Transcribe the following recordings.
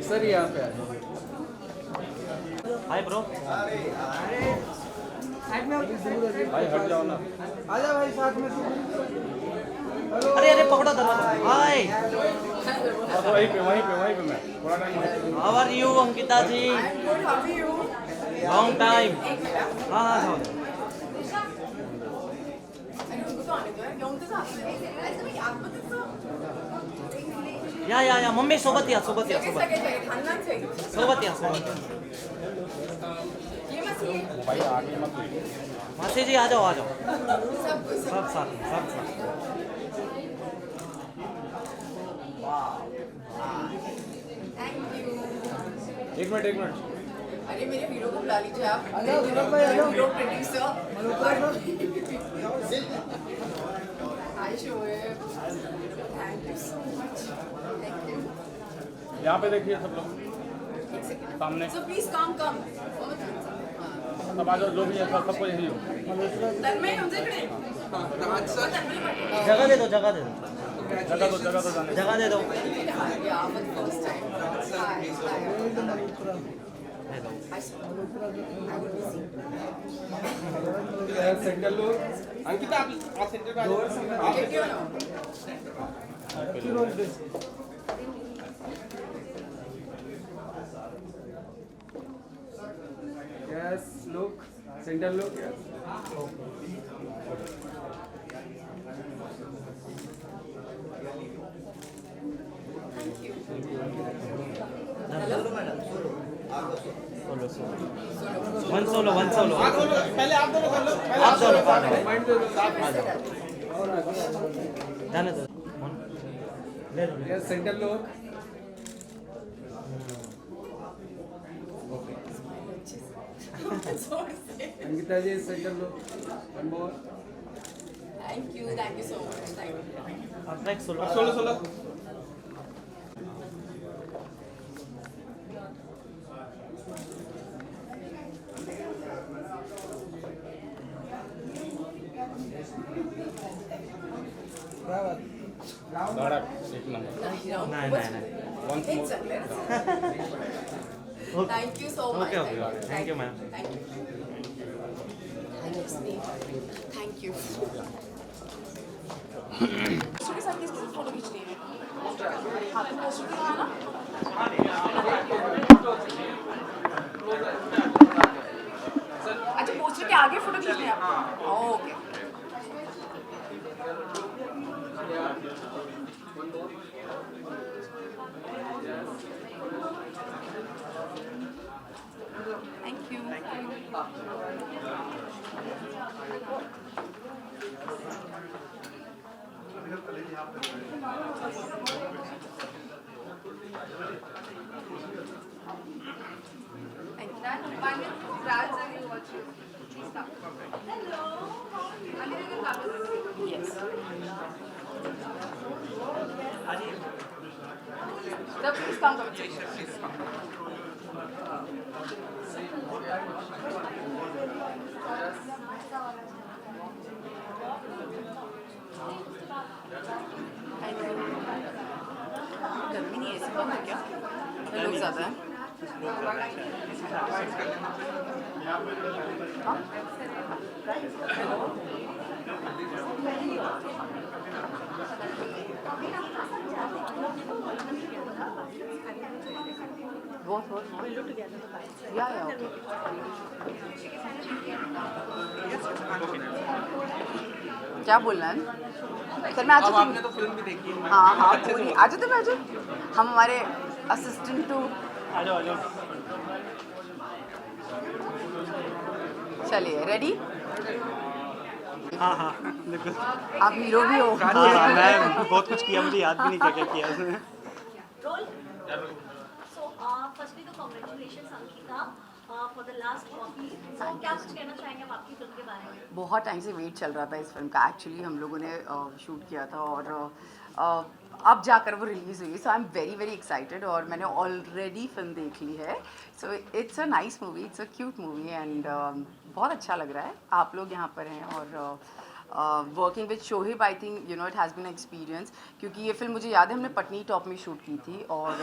Sir यहाँ पे आ जाओ। Hi bro. भाई हट जाओ ना। आजा भाई साथ में। अरे अरे पकड़ो दरवाजा। हाय, वहीं पे मैं थोड़ा टाइम वहीं पे। How are you Ankita ji? Long time. हाँ हाँ जाओ। या मम्मी सोबत या सोबत या सोबत सोबत या सोबत या। भाई आगे मत देखो। मासी जी आ जाओ सब साथ में सब साथ। एक मिनट। अरे मेरे हीरो को बुला लीजिए आप। हेलो विनोद भाई, hello. Hero producer hi Shoaib, thank you so much. Thank you. यहाँ पे देखिए सब लोग एक सेकंड सामने। सो प्लीज कम सब आ जाओ, जो भी है सबको यही हो। तन्मय तुमच्याकडे जगह दे दो जगह दे दो जगह तो जाने। जगह दे दो। या फॉर द फर्स्ट टाइम हाय दे दो। सेंटर लोग अंकिता आप सेंटर पे आ जाओ। Yes look centre look. One solo पहले आप दोनों कर लो। आप दोनों आ जाओ। माइंड दे दो। जाने दो। ले लो yes centre look. Ankita ji centre look. One more. Thank you so much. Thank you. अब नेक्स्ट सोलो। सोलो। धड़क एक नंबर। नहीं one It's okay. Thank you so much. Okay. Thank you, ma'am. Thank you. Thank you, Steve. Thank you. Poster के साथ किसकी photo खींचनी है? हाँ तो पोस्टर के साथ ना? अच्छा पोस्टर के आगे फोटो खींचनी है आपको? Okay. Thank you. Yes. Sir, please come. गर्मी नहीं है ऐसी बात है क्या? लोग ज़्यादा हैं? हाँ? What? We'll do together. Yeah, okay. क्या बोलना है? सर मैं आज आपने तो फिल्म भी देखी है। हाँ पूरी आज तो मैं हम हमारे असिस्टेंट टू आ जाओ। चलिए रेडी? हाँ बिल्कुल। आप हीरो भी हो। हाँ मैं बहुत कुछ किया, मुझे याद भी नहीं क्या किया उसने। Firstly, congratulations, Ankita, for the last copy. So, क्या कुछ कहना चाहेंगे आप आपकी फिल्म के बारे में? बहुत टाइम से वेट चल रहा था इस फिल्म का। एक्चुअली हम लोगों ने शूट किया था और अब जाकर वो रिलीज़ हुई। So I am very very excited और मैंने ऑलरेडी फिल्म देख ली है। So it's a nice movie, it's a cute movie and बहुत अच्छा लग रहा है। आप लोग यहाँ पर हैं और working with Shohib I think you know it has been experience, क्योंकि ये फिल्म मुझे याद है हमने पटनी टॉप में शूट की थी और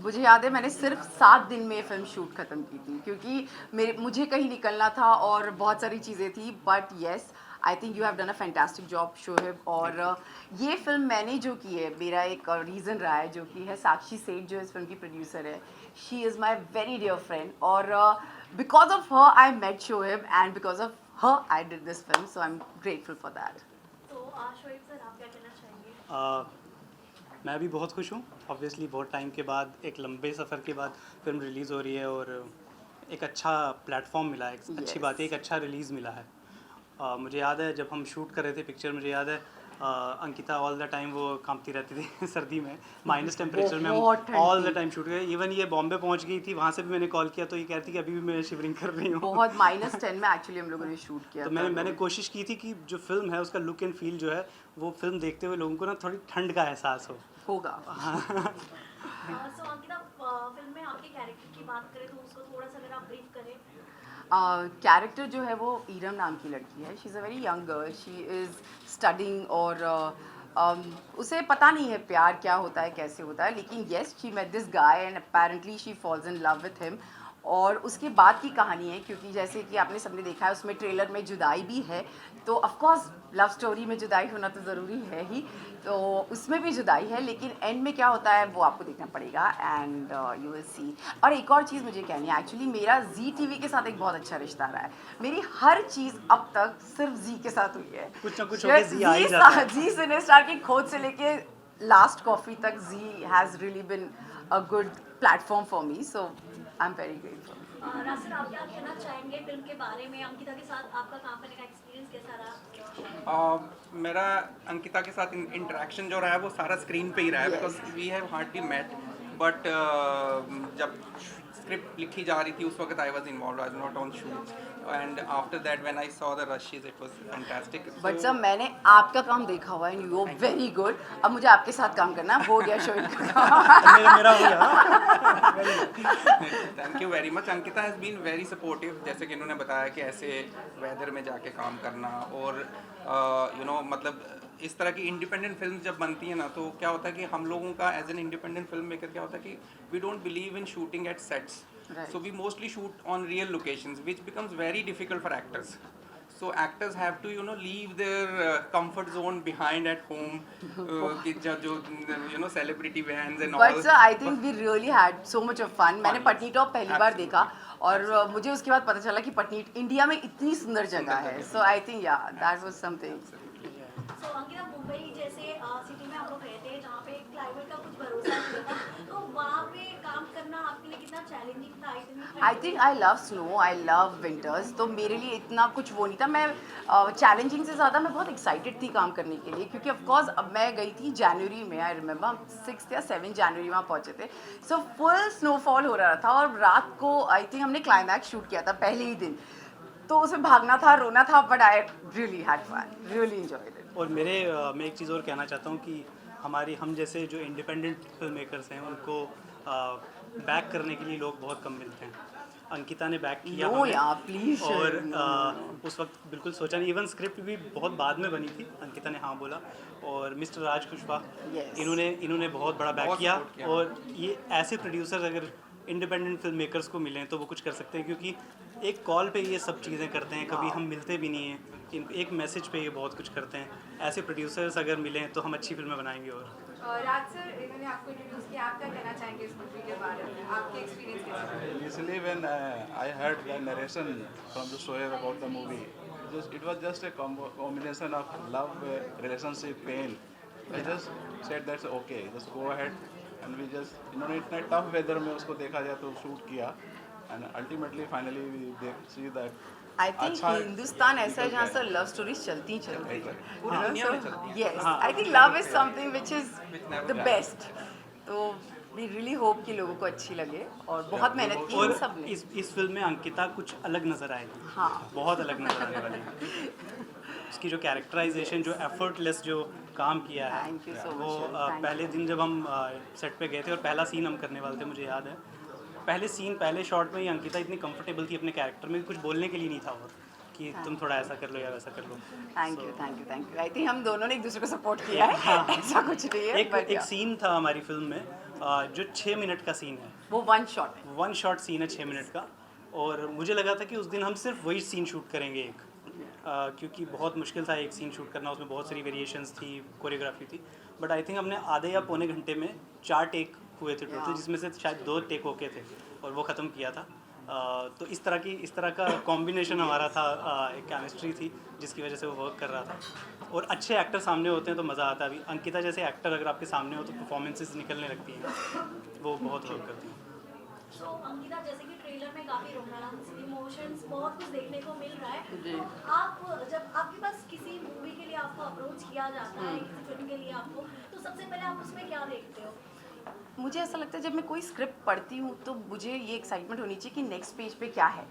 मुझे याद है मैंने सिर्फ 7 दिन में ये फिल्म शूट ख़त्म की थी, क्योंकि मुझे कहीं निकलना था और बहुत सारी चीज़ें थी। But yes, I think you have done a fantastic job Shohib. और ये फिल्म मैंने जो की है, मेरा एक रीज़न रहा है, जो कि है साक्षी सेठ जो इस फिल्म की प्रोड्यूसर है। She is my very dear friend और because of her I met Shohib and because of her I did this film, so I am grateful for that. तो शोएब सर, आप क्या कहना चाहेंगे? मैं भी बहुत खुश हूँ। ऑब्वियसली बहुत टाइम के बाद, एक लंबे सफ़र के बाद फिल्म रिलीज़ हो रही है और एक अच्छा प्लेटफॉर्म मिला है, एक अच्छी बात है, एक अच्छा रिलीज़ मिला है। मुझे याद है जब हम शूट कर रहे थे पिक्चर, मुझे याद है अंकिता ऑल द टाइम वो कांपती रहती थी सर्दी में, माइनस टेम्परेचर में हम ऑल द टाइम शूट कर। इवन ये बॉम्बे पहुंच गई थी, वहाँ से भी मैंने कॉल किया तो ये कहती कि अभी भी मैं शिवरिंग कर रही हूँ। बहुत -10 में एक्चुअली हम लोगों ने शूट किया तो मैंने कोशिश की थी कि जो फिल्म है उसका लुक एंड फील जो है वो फिल्म देखते हुए लोगों को ना थोड़ी ठंड का एहसास होगा। सो अंकिता, फिल्म में आपके कैरेक्टर की बात करें तो उसको थोड़ा सा अगर आप ब्रीफ करें। कैरेक्टर जो है वो ईरम नाम की लड़की है। She is a very young girl, she is studying और उसे पता नहीं है प्यार क्या होता है, कैसे होता है, लेकिन yes she met this guy and apparently she falls in love with him. और उसके बाद की कहानी है, क्योंकि जैसे कि आपने सबने देखा है उसमें ट्रेलर में जुदाई भी है, तो ऑफ कोर्स लव स्टोरी में जुदाई होना तो ज़रूरी है ही, तो उसमें भी जुदाई है, लेकिन एंड में क्या होता है वो आपको देखना पड़ेगा एंड यू विल सी। और एक और चीज़ मुझे कहनी है, एक्चुअली मेरा जी टीवी के साथ एक बहुत अच्छा रिश्ता रहा है। मेरी हर चीज़ अब तक सिर्फ जी के साथ हुई है। कुछ ना कुछ होके जी आ ही जाता है। जी सिनेस्टार की खोज से लेके लास्ट कॉफ़ी तक Zee has really been a good platform for me, so I am very grateful. Rashid, आप क्या कहना चाहेंगे फिल्म के बारे में? अंकिता के साथ आपका काम करने का एक्सपीरियंस कैसा रहा? मेरा अंकिता के साथ इंटरेक्शन जो रहा है वो सारा स्क्रीन पे ही रहा है, because we have hardly met, but जब स्क्रिप्ट लिखी जा रही थी उस वक्त I was involve, I was not on shoot, and after that when I saw the rushes it was fantastic. But sir मैंने आपका काम देखा हुआ है, यू आर वेरी गुड। अब मुझे आपके साथ काम करना है, हो गया शोएब का। मेरा हो गया। Thank you very much. Ankita has been very supportive, जैसे कि इन्होंने बताया कि ऐसे वेदर में जाके काम करना, और यू नो मतलब इस तरह की इंडिपेंडेंट फिल्म जब बनती है ना, तो क्या होता है कि हम लोगों का as an independent film maker क्या होता है कि we don't believe in shooting at sets, so we mostly shoot on real locations, which becomes very difficult for actors. So actors have to, you know, leave their comfort zone behind at home, you know, celebrity vans and all. But sir, I think we really had so much of fun. मैंने Patni top पहली बार देखा और मुझे उसके बाद पता चला कि पटनी इंडिया में इतनी सुंदर जगह है. So I think yeah, that was something. So Ankita, Mumbai जैसे सिटी में हम लोग गए थे जहाँ पे क्लाइमेट का कुछ भरोसा नहीं था, तो वहाँ पे काम करना आपके लिए कितना चैलेंजिंग था? I think I love snow, I love winters, तो मेरे लिए इतना कुछ वो नहीं था. मैं चैलेंजिंग से ज़्यादा मैं बहुत एक्साइटेड थी काम करने के लिए, क्योंकि ऑफ कोर्स अब मैं गई थी जनवरी में. आई रिमेंबर हम 6 या 7 जनवरी वहाँ पहुँचे थे. सो फुल स्नोफॉल हो रहा था और रात को आई थिंक हमने क्लाइमैक्स शूट किया था पहले ही दिन, तो उसमें भागना था, रोना था, but I really had fun, really enjoyed it. और मैं एक चीज़ और कहना चाहता हूँ कि हम जैसे जो इंडिपेंडेंट फिल्म मेकर्स हैं उनको बैक करने के लिए लोग बहुत कम मिलते हैं. अंकिता ने बैक किया प्लीज. और उस वक्त बिल्कुल सोचा नहीं. इवन स्क्रिप्ट भी बहुत बाद में बनी थी, अंकिता ने हाँ बोला. और मिस्टर राज कुशवाहा इन्होंने बहुत बड़ा बैक किया. और ये ऐसे प्रोड्यूसर्स अगर इंडिपेंडेंट फिल्म मेकर्स को मिलें तो वो कुछ कर सकते हैं, क्योंकि एक कॉल पे ये सब चीज़ें करते हैं, कभी हम मिलते भी नहीं हैं. एक मैसेज पे ये बहुत कुछ करते हैं. ऐसे प्रोड्यूसर्स अगर मिलें तो हम अच्छी फिल्में बनाएंगे. और राज सर, इन्होंने आपको इंट्रोड्यूस किया, आप क्या कहना चाहेंगे इस मूवी के बारे में? आपके एक्सपीरियंस कैसे? Initially when I heard the narration from the Shoaib about the movie, it was just a combination of love, relationship, pain. I just said that's okay, just go ahead, and we just, इन्होंने इतना tough weather में उसको देखा जाए तो shoot किया, and ultimately finally we see that I think Hindustan ऐसा है जहाँ से लव स्टोरीज चलती हैं. Yes, I think love is something which is the best. तो वी रियली होप कि लोगों को अच्छी लगे, और बहुत मेहनत की इन सब ने. इस फिल्म में अंकिता कुछ अलग नज़र आएगी. हाँ, बहुत अलग नज़र आने वाली है. उसकी जो कैरेक्टराइजेशन, जो एफर्टलेस जो काम किया है, Thank you so वो much. पहले दिन जब हम सेट पे गए थे और पहला सीन हम करने वाले थे, मुझे याद है पहले शॉट में ही अंकिता इतनी कंफर्टेबल थी अपने कैरेक्टर में, कुछ बोलने के लिए नहीं था. और कि तुम थोड़ा ऐसा कर लो या वैसा कर लो। Thank you. आई थिंक हम दोनों ने एक दूसरे को सपोर्ट किया है। ऐसा कुछ नहीं है। एक सीन था हमारी फिल्म में जो 6 मिनट का सीन है, वो वन शॉट सीन है 6 मिनट का, और मुझे लगा था कि उस दिन हम सिर्फ वही सीन शूट करेंगे एक, क्योंकि बहुत मुश्किल था एक सीन शूट करना, उसमें बहुत सारी वेरिएशंस थी, कोरियोग्राफी थी, बट आई थिंक हमने आधे या पौने घंटे में 4 टेक हुए थे टोटल, जिसमें से शायद 2 टेक ओके थे और वो ख़त्म किया था। तो इस तरह का कॉम्बिनेशन हमारा था, एक केमिस्ट्री थी जिसकी वजह से वो वर्क कर रहा था। और अच्छे एक्टर सामने होते हैं तो मज़ा आता है। अभी अंकिता जैसे एक्टर अगर आपके सामने हो तो परफॉर्मेंसेस निकलने लगती हैं, वो बहुत वर्क करती हैं। सो अंकिता, जैसे कि ट्रेलर में काफी रोमांस, इमोशंस, बहुत कुछ देखने को मिल रहा है। तो आप जब आपके पास किसी मूवी के लिए आपको अप्रोच किया जाता है, किसी फिल्म के लिए आपको, तो सबसे पहले आप उसमें क्या देखते हो? मुझे ऐसा लगता है जब मैं कोई स्क्रिप्ट पढ़ती हूँ तो मुझे ये एक्साइटमेंट होनी चाहिए कि नेक्स्ट पेज पे क्या है,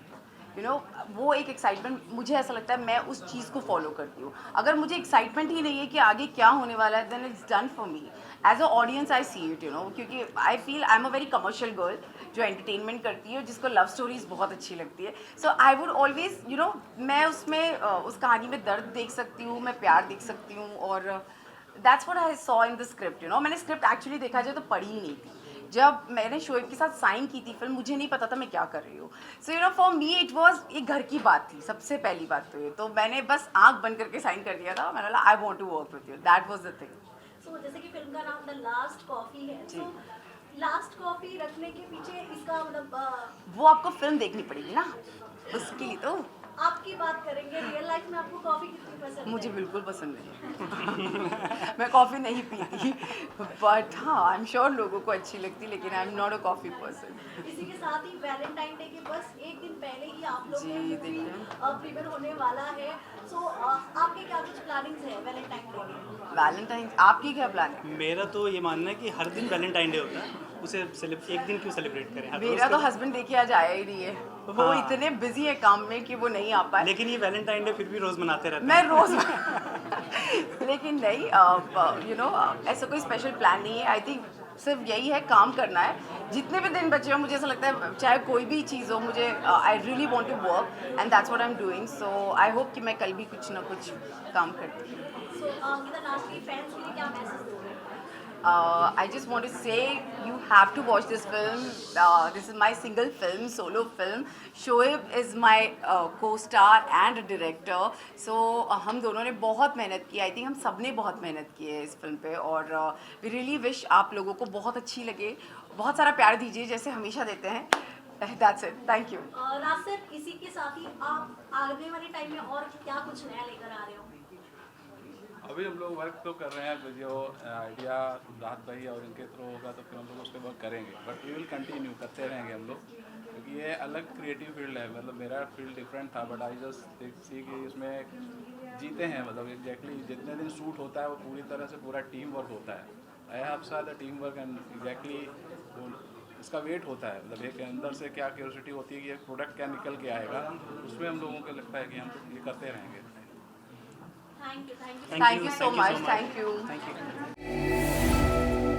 वो एक एक्साइटमेंट, मुझे ऐसा लगता है मैं उस चीज़ को फॉलो करती हूँ। अगर मुझे एक्साइटमेंट ही नहीं है कि आगे क्या होने वाला है, then it's done for me as a audience. I see it, क्योंकि I feel I am a very commercial girl जो एंटरटेनमेंट करती है और जिसको लव स्टोरीज बहुत अच्छी लगती है। सो आई वुड ऑलवेज मैं उसमें उस कहानी में दर्द देख सकती हूँ, मैं प्यार देख सकती हूँ, और that's what I saw in the script. मैंने स्क्रिप्ट एक्चुअली देखा जाए तो पढ़ी ही नहीं थी। जब मैंने शोएब के साथ साइन की थी फिल्म, मुझे नहीं पता था मैं क्या कर रही हूँ। So for me it was एक घर की बात थी, सबसे पहली बात तो ये, तो मैंने बस आंख बंद करके साइन कर दिया था। मैंने बोला I want to work with you, that was the thing. So जैसे कि फिल्म का नाम द लास्ट कॉफी है, तो लास्ट कॉफी रखने के पीछे इसका मतलब वो आपको फिल्म देखनी पड़ेगी ना, उसके लिए तो। आपकी बात करेंगे, रियल लाइफ में आपको कॉफी कितनी पसंद है? मुझे बिल्कुल पसंद नहीं मैं कॉफ़ी नहीं पीती, बट हाँ आई एम श्योर लोगों को अच्छी लगती, लेकिन I am not a coffee person. इसी के साथ ही वैलेंटाइन डे के बस एक दिन पहले ही आप लोग जी, देखिए। प्रीमियर होने वाला है। सो आपके क्या कुछ प्लानिंग्स है वैलेंटाइन डे के? वैलेंटाइन, आपकी क्या प्लान है? मेरा तो ये मानना है कि हर दिन वैलेंटाइन डे होता है, उसे एक दिन क्यों सेलिब्रेट करें? हर रोज मेरा तो करें। हस्बैंड देखिए आज आया ही नहीं है, वो हाँ। इतने बिजी है काम में कि वो नहीं आ पाए। लेकिन ये वैलेंटाइन डे फिर भी रोज मनाते रहते मैं हैं। रोज लेकिन नहीं, ऐसा कोई स्पेशल प्लान नहीं है। आई थिंक सिर्फ यही है, काम करना है। जितने भी दिन बचे हो, मुझे ऐसा लगता है चाहे कोई भी चीज़ हो, मुझे I really want to work and that's what I am doing. So I hope कि मैं कल भी कुछ ना कुछ काम करती हूँ। सो अंकिता, लास्टली फैंस के लिए क्या मैसेज दोगे? I just want to say you have to watch this film. This is my single film, solo film. Shoaib is my co-star and a director. So हम दोनों ने बहुत मेहनत की। I think हम सब ने बहुत मेहनत की है इस फिल्म पे, और we really wish आप लोगों को बहुत अच्छी लगे। बहुत सारा प्यार दीजिए जैसे हमेशा देते हैं। That's it. Thank you. Raj sir, इसी के साथ ही आप आने वाले टाइम में और क्या कुछ नया लेकर आ रहे हो? अभी हम लोग वर्क तो कर रहे हैं, जो आइडिया राहत भाई और इनके थ्रू होगा तो फिर हम लोग उस पर वर्क करेंगे, बट वी विल कंटिन्यू करते रहेंगे हम लोग, क्योंकि ये अलग क्रिएटिव फील्ड है। मतलब मेरा फील्ड डिफरेंट था, बट आई जस्ट सी कि इसमें जीते हैं, मतलब एग्जैक्टली जितने दिन शूट होता है वो पूरी तरह से पूरा टीम वर्क होता है। आई हैव सा the team work and exactly इसका वेट होता है। मतलब एक अंदर से क्या क्यूरियोसिटी होती है कि एक प्रोडक्ट क्या निकल के आएगा, उसमें हम लोगों को लगता है कि हम ये करते रहेंगे। Thank you Thank you so much. Thank you. Thank you.